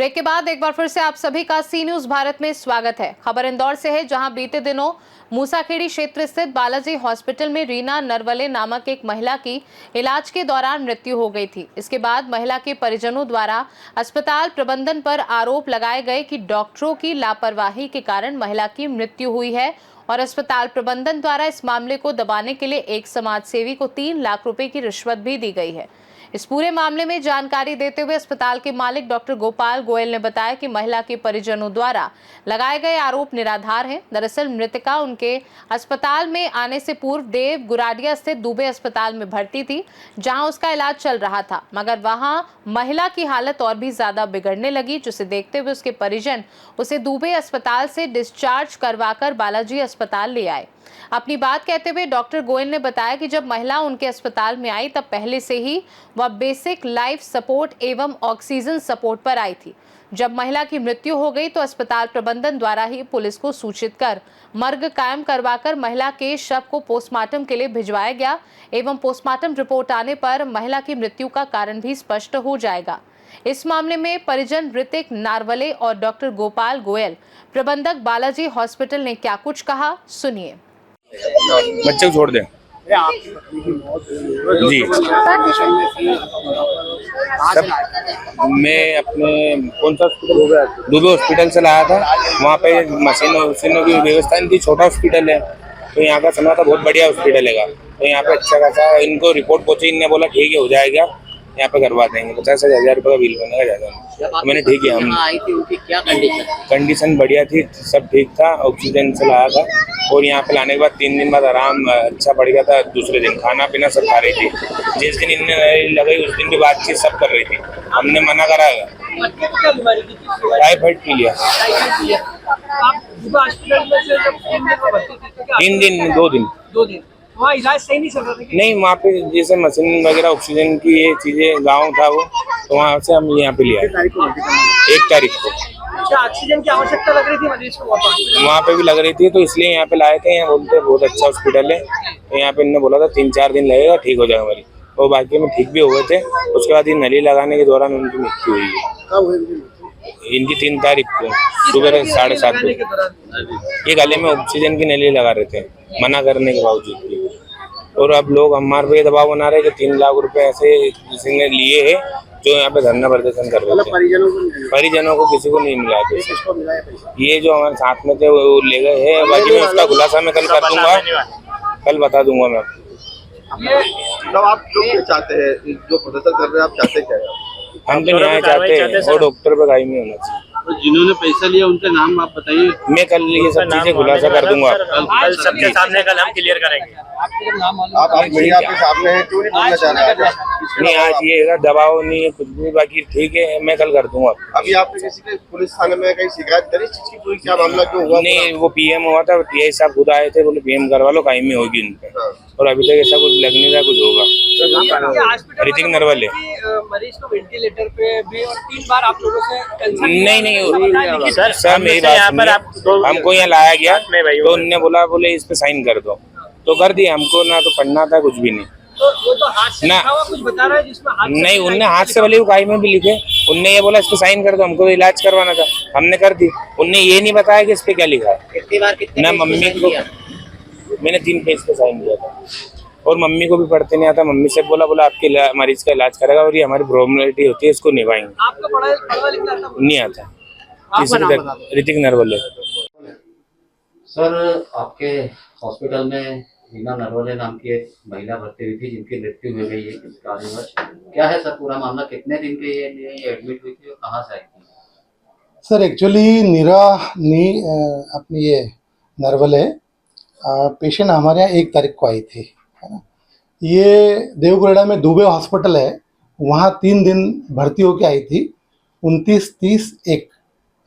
Break के बाद एक बार फिर से आप सभी का सी न्यूज भारत में स्वागत है। खबर इंदौर से है, जहां बीते दिनों मूसाखेड़ी क्षेत्र स्थित बालाजी हॉस्पिटल में रीना नरवले नामक एक महिला की इलाज के दौरान मृत्यु हो गई थी। इसके बाद महिला के परिजनों द्वारा अस्पताल प्रबंधन पर आरोप लगाए गए कि डॉक्टरों की लापरवाही के कारण महिला की मृत्यु हुई है और अस्पताल प्रबंधन द्वारा इस मामले को दबाने के लिए एक समाज सेवी को 3 लाख रुपए की रिश्वत भी दी गई है। इस पूरे मामले में जानकारी देते हुए अस्पताल के मालिक डॉक्टर गोपाल गोयल ने बताया कि महिला के परिजनों द्वारा लगाए गए आरोप निराधार हैं। दरअसल मृतका उनके अस्पताल में आने से पूर्व देव गुराडिया स्थित दुबे अस्पताल में भर्ती थी, जहां उसका इलाज चल रहा था, मगर वहां महिला की हालत और भी ज्यादा बिगड़ने लगी, जिसे देखते हुए उसके परिजन उसे दुबे अस्पताल से डिस्चार्ज करवाकर बालाजी अस्पताल ले आए। अपनी बात कहते हुए डॉक्टर गोयल ने बताया कि जब महिला उनके अस्पताल में आई तब पहले से ही वह बेसिक लाइफ सपोर्ट एवं ऑक्सीजन सपोर्ट पर आई थी। जब महिला की मृत्यु हो गई तो अस्पताल प्रबंधन द्वारा ही पुलिस को सूचित कर मर्ग कायम करवाकर महिला के शव को पोस्टमार्टम के लिए भिजवाया गया एवं पोस्टमार्टम रिपोर्ट आने पर महिला की मृत्यु का कारण भी स्पष्ट हो जाएगा। इस मामले में परिजन ऋतिक नारवले और डॉक्टर गोपाल गोयल, प्रबंधक बालाजी हॉस्पिटल ने क्या कुछ कहा, सुनिए। बच्चे को छोड़ दे जी। सब मैं अपने कौन सा हॉस्पिटल हो गया, दुबे हॉस्पिटल से लाया था। वहाँ पे मशीनों की व्यवस्था नहीं थी, छोटा हॉस्पिटल है। तो यहाँ का सुना था बहुत बढ़िया हॉस्पिटल है। तो यहाँ पे अच्छा खासा इनको रिपोर्ट पहुंची, इनने बोला ठीक है हो जाएगा, यहाँ पे करवा देंगे। 50,000 रुपये का बिल बनेगा, ज़्यादा नहीं। तो मैंने ठीक है, हम आई थी उनकी क्या कंडीशन बढ़िया थी, सब ठीक था, ऑक्सीजन से लाया था। और यहाँ पे लाने के बाद 3 दिन बाद आराम अच्छा बढ़ गया था। दूसरे दिन खाना पीना सब खा रही थी। जिस दिन इन्हें लगाई उस दिन की बातचीत सब कर रही थी। हमने मना करा, टाइफाइड पी लिया। 3 दिन 2 दिन वहाँ इलाज सही नहीं चल रहा था? नहीं, वहाँ पे जैसे मशीन वगैरह ऑक्सीजन की ये चीजें, गाँव था वो, तो वहाँ से हम यहाँ पे ले आए 1 तारीख को। क्या ऑक्सीजन की आवश्यकता लग रही थी मरीज को? वहाँ पे भी लग रही थी, तो इसलिए यहाँ पे लाए थे। यहाँ बोलते बहुत अच्छा हॉस्पिटल है। तो यहाँ पे इन्होंने बोला था 3-4 दिन लगेगा, ठीक हो जाएगा हमारी। और बाकी में ठीक भी हो गए थे। उसके बाद ये नली लगाने के दौरान उनकी मृत्यु हुई है। इनकी 3 तारीख को सुबह 7:30 बजे। ये गले में ऑक्सीजन की नली लगा रहे थे, मना करने के बावजूद भी। और अब लोग हमारे पे दबाव बना रहे कि 3 लाख रुपए ऐसे किसी ने लिए हैं, जो यहाँ पे धरना प्रदर्शन कर रहे थे। परिजनों को किसी को नहीं मिला पैसा। ये जो हमारे साथ में थे वो ले गए हैं। बाकी मैं उसका खुलासा मैं कल कर दूंगा, कल बता दूंगा मैं आपको। मतलब आप लोग क्या चाहते हैं, जो प्रदर्शन कर रहे हैं, आप चाहते क्या है? हम तो न्याय चाहते हैं और डॉक्टर पे गाय में होना चाहिए। तो जिन्होंने पैसा लिया उनका नाम आप बताइए। मैं कल ये सब चीजें खुलासा कर दूंगा। कल सबके सामने कल हम क्लियर करेंगे। आप मीडिया के सामने हैं, क्यों नहीं बोलना चाह रहे हैं? नहीं, आज ये दबाव नहीं है कुछ भी, बाकी ठीक है, मैं कल कर दूंगा। अभी आपने किसी के पुलिस थाने में कहीं शिकायत करी चीज की? पूरी क्या मामला क्यों हुआ? नहीं, वो पीएम हुआ था, टीआई साहब खुद आए थे, बोले पीएम करवा लो, कायमी होगी उन पे। और अभी तक ऐसा कुछ लग नहीं रहा कुछ होगा। ऋतिक नरवले मरीज को वेंटिलेटर पे भी और 3 बार आप लोगों से नहीं सर मेरी बात सुनिए। हमको यहाँ लाया गया तो उनने बोले इस पे साइन कर दो, तो कर दिया। हमको ना तो पढ़ना था, कुछ भी नहीं। तो वो तो हाथ से लिखा हुआ कुछ बता रहा है जिसमें हाथ से नहीं, उनने हाथ से भले काई में भी लिखे। उनने ये बोला इस पे साइन कर दो, हमको इलाज करवाना था, हमने कर दी। उनने ये नहीं बताया कि इस पे क्या लिखा है। ना मम्मी को मैंने 3 पेज पे साइन किया था, और मम्मी को भी पढ़ते नहीं आता। मम्मी से बोला आपके मरीज का इलाज करेगा और ये हमारी फॉर्मेलिटी होती है, इसको निभाएंगे। आपका पढ़ा लिखना आता? नहीं आता। ऋतिक नरवले। सर, आपके हॉस्पिटल में रीना नरवले नाम की एक महिला भर्ती हुई थी जिनकी मृत्यु हो गई है किस कारणवश, क्या है सर पूरा मामला? कितने दिन के लिए एडमिट हुई थी और कहाँ से आई थी? सर एक्चुअली अपनी ये नरवले पेशेंट हमारे यहाँ 1 तारीख को आई थी, है ना। ये देवगढ़ा में दुबे हॉस्पिटल है, वहाँ 3 दिन भर्ती होके आई थी। 29, 30,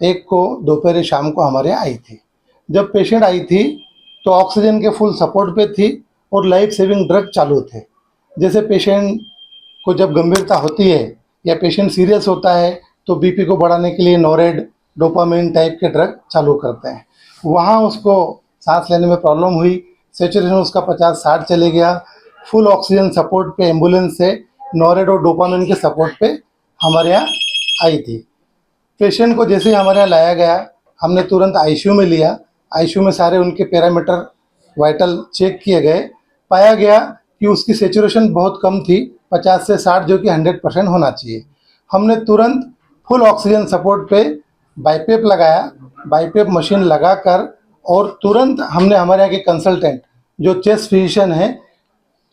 1 को दोपहर शाम को हमारे यहाँ आई थी। जब पेशेंट आई थी तो ऑक्सीजन के फुल सपोर्ट पे थी और लाइफ सेविंग ड्रग चालू थे। जैसे पेशेंट को जब गंभीरता होती है या पेशेंट सीरियस होता है तो बीपी को बढ़ाने के लिए नोरेड, डोपामिन टाइप के ड्रग चालू करते हैं। वहाँ उसको सांस लेने में प्रॉब्लम हुई, सैचुरेशन उसका 50-60 चले गया। फुल ऑक्सीजन सपोर्ट पे एम्बुलेंस से नोरेड और डोपामिन के सपोर्ट पे हमारे यहाँ आई थी। पेशेंट को जैसे ही हमारे यहाँ लाया गया, हमने तुरंत आईसीयू में लिया। आईसीयू में सारे उनके पैरामीटर वाइटल चेक किए गए। पाया गया कि उसकी सेचुरेशन बहुत कम थी, 50 से 60, जो कि 100% होना चाहिए। हमने तुरंत फुल ऑक्सीजन सपोर्ट पे बाईपेप लगाया। बाईपेप मशीन लगाकर और तुरंत हमने हमारे यहाँ के कंसल्टेंट जो चेस्ट फिजिशियन हैं,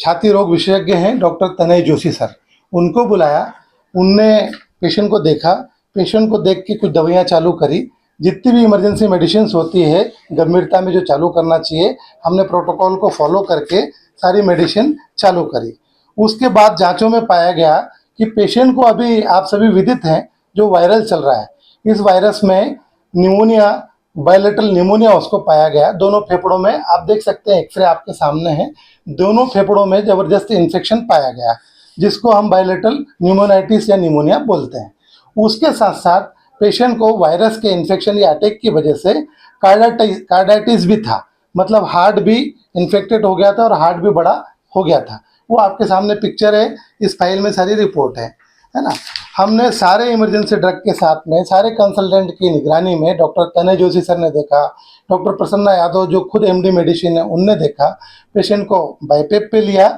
छाती रोग विशेषज्ञ हैं, डॉक्टर तनय जोशी सर, उनको बुलाया। उनने पेशेंट को देखा, पेशेंट को देख के कुछ दवाइयाँ चालू करी। जितनी भी इमरजेंसी मेडिसिन होती है गंभीरता में जो चालू करना चाहिए, हमने प्रोटोकॉल को फॉलो करके सारी मेडिसिन चालू करी। उसके बाद जांचों में पाया गया कि पेशेंट को, अभी आप सभी विदित हैं, जो वायरल चल रहा है, इस वायरस में निमोनिया, बायलेटरल निमोनिया उसको पाया गया। दोनों फेफड़ों में, आप देख सकते हैं, एक्सरे आपके सामने है, दोनों फेफड़ों में ज़बरदस्त इन्फेक्शन पाया गया, जिसको हम बायलेटरल न्यूमोनाइटिस या निमोनिया बोलते हैं। उसके साथ साथ पेशेंट को वायरस के इन्फेक्शन या अटैक की वजह से कार्डाइटिस भी था, मतलब हार्ट भी इन्फेक्टेड हो गया था और हार्ट भी बड़ा हो गया था। वो आपके सामने पिक्चर है, इस फाइल में सारी रिपोर्ट है ना। हमने सारे इमरजेंसी ड्रग के साथ में सारे कंसल्टेंट की निगरानी में डॉक्टर तनय जोशी सर ने देखा, डॉक्टर प्रसन्ना यादव जो खुद एमडी मेडिसिन है उनने देखा, पेशेंट को बाईपेप पे लिया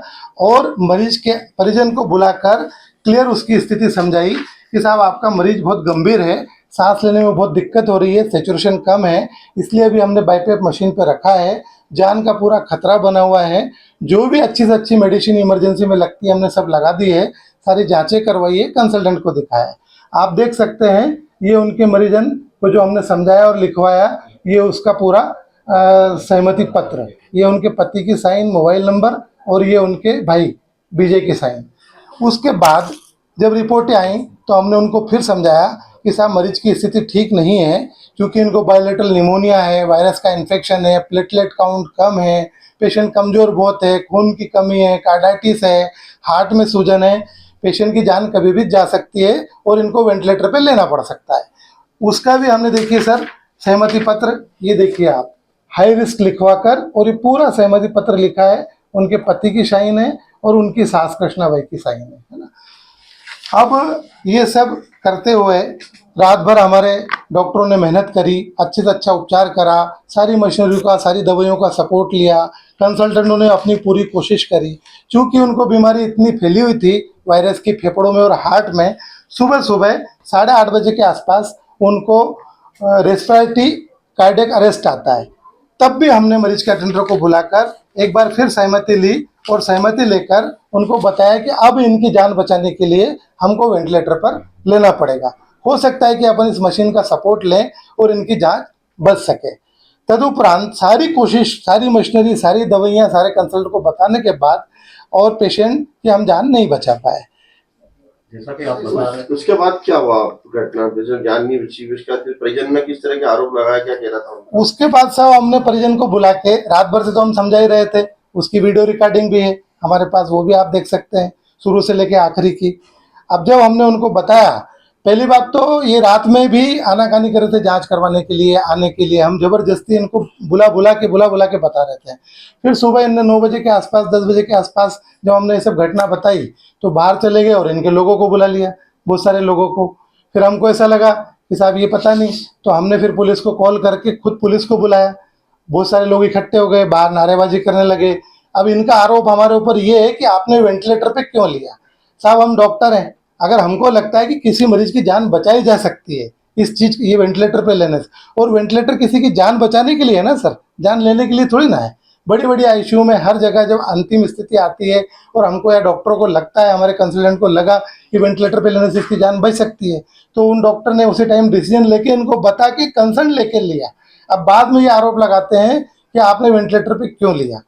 और मरीज के परिजन को बुलाकर क्लियर उसकी स्थिति समझाई कि साहब आपका मरीज बहुत गंभीर है, सांस लेने में बहुत दिक्कत हो रही है, सेचुरेशन कम है, इसलिए अभी हमने बाईपेप मशीन पर रखा है, जान का पूरा खतरा बना हुआ है। जो भी अच्छी से अच्छी मेडिसिन इमरजेंसी में लगती है हमने सब लगा दी है, सारी जांचें करवाई है, कंसल्टेंट को दिखाया। आप देख सकते हैं, ये उनके मरीजन को जो हमने समझाया और लिखवाया, ये उसका पूरा सहमति पत्र, ये उनके पति की साइन, मोबाइल नंबर और ये उनके भाई विजय की साइन। उसके बाद जब रिपोर्टें आई तो हमने उनको फिर समझाया कि साहब मरीज की स्थिति ठीक नहीं है, क्योंकि इनको बायलेटरल निमोनिया है, वायरस का इन्फेक्शन है, प्लेटलेट काउंट कम है, पेशेंट कमज़ोर बहुत है, खून की कमी है, कार्डाइटिस है, हार्ट में सूजन है, पेशेंट की जान कभी भी जा सकती है और इनको वेंटिलेटर पे लेना पड़ सकता है। उसका भी हमने, देखिए सर, सहमति पत्र, ये देखिए आप, हाई रिस्क लिखवा कर, और ये पूरा सहमति पत्र लिखा है, उनके पति की साइन है और उनकी सास कृष्णाबाई की साइन है ना। अब ये सब करते हुए रात भर हमारे डॉक्टरों ने मेहनत करी, अच्छे से अच्छा उपचार करा, सारी मशीनरी का, सारी दवाइयों का सपोर्ट लिया, कंसल्टेंटों ने अपनी पूरी कोशिश करी। चूँकि उनको बीमारी इतनी फैली हुई थी वायरस की फेफड़ों में और हार्ट में, सुबह सुबह 8:30 बजे के आसपास उनको रेस्पिरेटरी कार्डियक अरेस्ट आता है। तब भी हमने मरीज के अटेंडर को बुलाकर एक बार फिर सहमति ली और सहमति लेकर उनको बताया कि अब इनकी जान बचाने के लिए हमको वेंटिलेटर पर लेना पड़ेगा। हो सकता है कि अपन इस मशीन का सपोर्ट लें और इनकी जान बच सके। तदुपरांत सारी कोशिश, सारी मशीनरी, सारी दवाइयाँ सारे कंसल्टेंट को बताने के बाद और पेशेंट की हम जान नहीं बचा पाए। जैसा कि आप बता रहे हैं, उसके बाद क्या हुआ घटना, जैसे ज्ञान नहीं बची, उसके बाद परिजन में किस तरह के आरोप लगाया, क्या कह रहा था उनका? उसके बाद साहब हमने परिजन को बुला के, रात भर से तो हम समझा ही रहे थे, उसकी वीडियो रिकॉर्डिंग भी है हमारे पास, वो भी आप देख सकते हैं शुरू से लेके आखिरी की। अब जब हमने उनको बताया, पहली बात तो ये रात में भी आनाकानी कर रहे थे जांच करवाने के लिए, आने के लिए, हम जबरदस्ती इनको बुला बुला के बता रहे थे। फिर सुबह इनने 9 बजे के आसपास, 10 बजे के आसपास जब हमने ये सब घटना बताई तो बाहर चले गए और इनके लोगों को बुला लिया, बहुत सारे लोगों को। फिर हमको ऐसा लगा कि साहब ये पता नहीं, तो हमने फिर पुलिस को कॉल करके खुद पुलिस को बुलाया। बहुत सारे लोग इकट्ठे हो गए, बाहर नारेबाजी करने लगे। अब इनका आरोप हमारे ऊपर ये है कि आपने वेंटिलेटर पे क्यों लिया। साहब हम डॉक्टर हैं, अगर हमको लगता है कि किसी मरीज की जान बचाई जा सकती है इस चीज़, ये वेंटिलेटर पे लेने से, और वेंटिलेटर किसी की जान बचाने के लिए है ना सर, जान लेने के लिए थोड़ी ना है। बड़ी बड़ी आईसीयू में हर जगह जब अंतिम स्थिति आती है और हमको या डॉक्टरों को लगता है, हमारे कंसल्टेंट को लगा कि वेंटिलेटर पे लेने से इसकी जान बच सकती है, तो उन डॉक्टर ने उसी टाइम डिसीजन लेके इनको बता के कंसर्न लेके लिया। अब बाद में ये आरोप लगाते हैं कि आपने वेंटिलेटर पे क्यों लिया,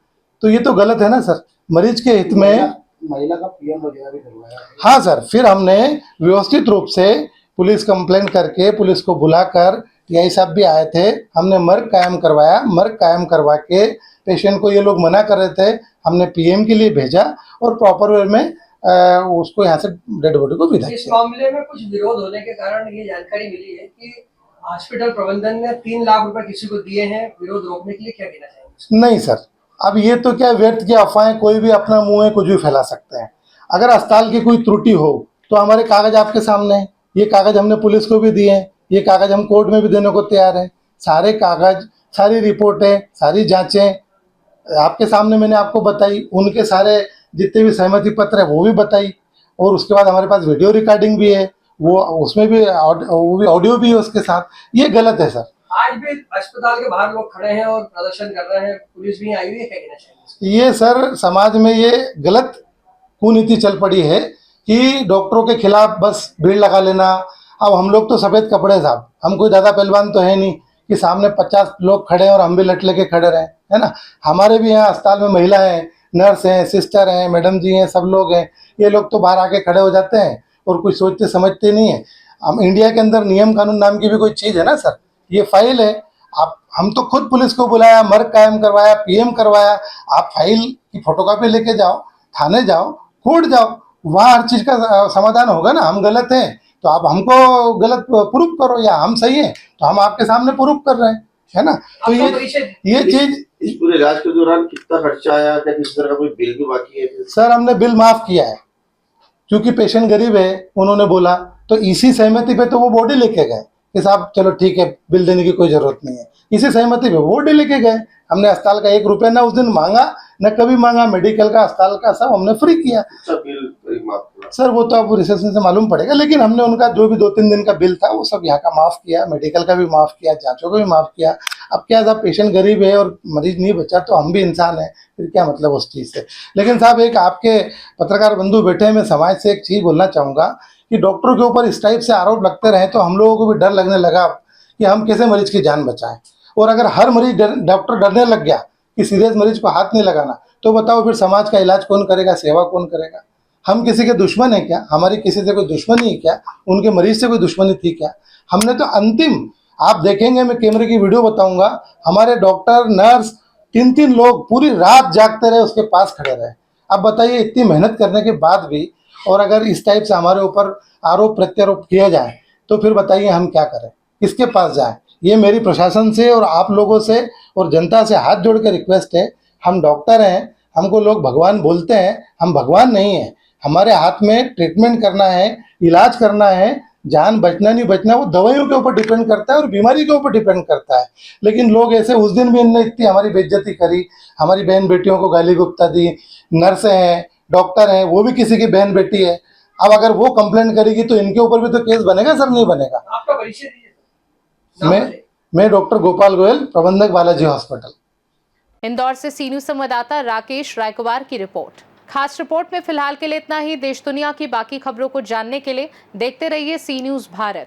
तो ये तो गलत है ना सर। मरीज के हित में महिला का पीएम वगैरह भी करवाया। हाँ सर, फिर हमने व्यवस्थित रूप से पुलिस कंप्लेंट करके, पुलिस को बुलाकर, टीआई साहब भी आए थे, हमने मर्ग कायम करवाया। मर्ग कायम करवा के पेशेंट को, ये लोग मना कर रहे थे, हमने पीएम के लिए भेजा और प्रॉपर वे में उसको यहाँ से डेड बॉडी को विदा इस किया। मामले में कुछ विरोध होने के कारण ये जानकारी मिली है कि हॉस्पिटल प्रबंधन ने 3 लाख रुपए किसी को दिए हैं विरोध रोकने के लिए, क्या कहना चाहेंगे? नहीं सर, अब ये तो क्या व्यर्थ की अफवाहें, कोई भी अपना मुंह है कुछ भी फैला सकते हैं। अगर अस्पताल की कोई त्रुटि हो तो हमारे कागज आपके सामने हैं, ये कागज हमने पुलिस को भी दिए हैं, ये कागज हम कोर्ट में भी देने को तैयार हैं। सारे कागज, सारी रिपोर्टें, सारी जांचें आपके सामने मैंने आपको बताई, उनके सारे जितने भी सहमति पत्र है वो भी बताई, और उसके बाद हमारे पास वीडियो रिकॉर्डिंग भी है, वो उसमें भी वो भी ऑडियो भी है उसके साथ। ये गलत है सर। आज भी अस्पताल के बाहर लोग खड़े हैं और प्रदर्शन कर रहे हैं, पुलिस भी आई हुई है, क्या कहना चाहिए? ये सर समाज में ये गलत कुनीति चल पड़ी है कि डॉक्टरों के खिलाफ बस भीड़ लगा लेना। अब हम लोग तो सफ़ेद कपड़े साहब, हम कोई दादा पहलवान तो है नहीं कि सामने 50 लोग खड़े हैं और हम भी लट लेके खड़े रहें, है ना। हमारे भी यहाँ अस्पताल में महिला हैं, नर्स हैं, सिस्टर हैं, मैडम जी हैं, सब लोग हैं। ये लोग तो बाहर आके खड़े हो जाते हैं और कुछ सोचते समझते नहीं है। हम इंडिया के अंदर नियम कानून नाम की भी कोई चीज़ है ना सर। ये फाइल है, आप हम तो खुद पुलिस को बुलाया, मर्ग कायम करवाया, पीएम करवाया। आप फाइल की फोटोकॉपी लेके जाओ, थाने जाओ, कोर्ट जाओ, वहाँ हर चीज़ का समाधान होगा ना। हम गलत हैं तो आप हमको गलत प्रूफ करो, या हम सही हैं तो हम आपके सामने प्रूफ कर रहे हैं, है ना। तो आपका परिचय ये चीज़ इस पूरे इलाज के दौरान कितना खर्चा आया, क्या किसी तरह का कोई बिल भी बाकी है? सर हमने बिल माफ़ किया है, क्योंकि पेशेंट गरीब है, उन्होंने बोला तो इसी सहमति पे तो वो बॉडी लेके गए कि साहब चलो ठीक है, बिल देने की कोई ज़रूरत नहीं है। इसी सहमति पे बॉडी लेके गए। हमने अस्पताल का 1 रुपया ना उस दिन मांगा, न कभी मांगा। मेडिकल का, अस्पताल का सब हमने फ्री किया। अच्छा बिल माफ करा। सर वो तो आपको रिसेप्शन से मालूम पड़ेगा, लेकिन हमने उनका जो भी 2-3 दिन का बिल था वो सब यहाँ का माफ़ किया, मेडिकल का भी माफ़ किया, जांचों का भी माफ़ किया। अब क्या साहब, पेशेंट गरीब है और मरीज नहीं बचा तो हम भी इंसान हैं, फिर क्या मतलब उस चीज़ से। लेकिन साहब एक आपके पत्रकार बंधु बैठे हैं, मैं समाज से एक चीज़ बोलना चाहूँगा कि डॉक्टरों के ऊपर इस टाइप से आरोप लगते रहे तो हम लोगों को भी डर लगने लगा कि हम कैसे मरीज की जान बचाएं। और अगर हर मरीज डॉक्टर डरने लग गया कि सीरियस मरीज को हाथ नहीं लगाना, तो बताओ फिर समाज का इलाज कौन करेगा, सेवा कौन करेगा? हम किसी के दुश्मन है क्या? हमारी किसी से कोई दुश्मनी है क्या? उनके मरीज से कोई दुश्मनी थी क्या? हमने तो अंतिम, आप देखेंगे, मैं कैमरे की वीडियो बताऊंगा, हमारे डॉक्टर, नर्स 3-3 लोग पूरी रात जागते रहे, उसके पास खड़े रहे। अब बताइए, इतनी मेहनत करने के बाद भी और अगर इस टाइप से हमारे ऊपर आरोप प्रत्यारोप किया जाए तो फिर बताइए हम क्या करें, किसके पास जाएं? ये मेरी प्रशासन से और आप लोगों से और जनता से हाथ जोड़ के रिक्वेस्ट है। हम डॉक्टर हैं, हमको लोग भगवान बोलते हैं, हम भगवान नहीं हैं। हमारे हाथ में ट्रीटमेंट करना है, इलाज करना है। जान बचना नहीं बचना वो दवाइयों के ऊपर डिपेंड करता है और बीमारी के ऊपर डिपेंड करता है। लेकिन लोग ऐसे, उस दिन भी इनने इतनी हमारी बेइज्जती करी, हमारी बहन बेटियों को गाली गुप्ता दी। नर्स हैं, डॉक्टर हैं, वो भी किसी की बहन बेटी है। अब अगर वो कंप्लेंट करेगी तो इनके ऊपर भी तो केस बनेगा सर, नहीं बनेगा? आपका परिचय दीजिए सर। नाम बताइए। मैं डॉक्टर गोपाल गोयल, प्रबंधक बालाजी हॉस्पिटल। इंदौर से सी न्यूज संवाददाता राकेश रायकुमार की रिपोर्ट। खास रिपोर्ट में फिलहाल के लिए इतना ही। देश दुनिया की बाकी खबरों को जानने के लिए देखते रहिए सी न्यूज भारत।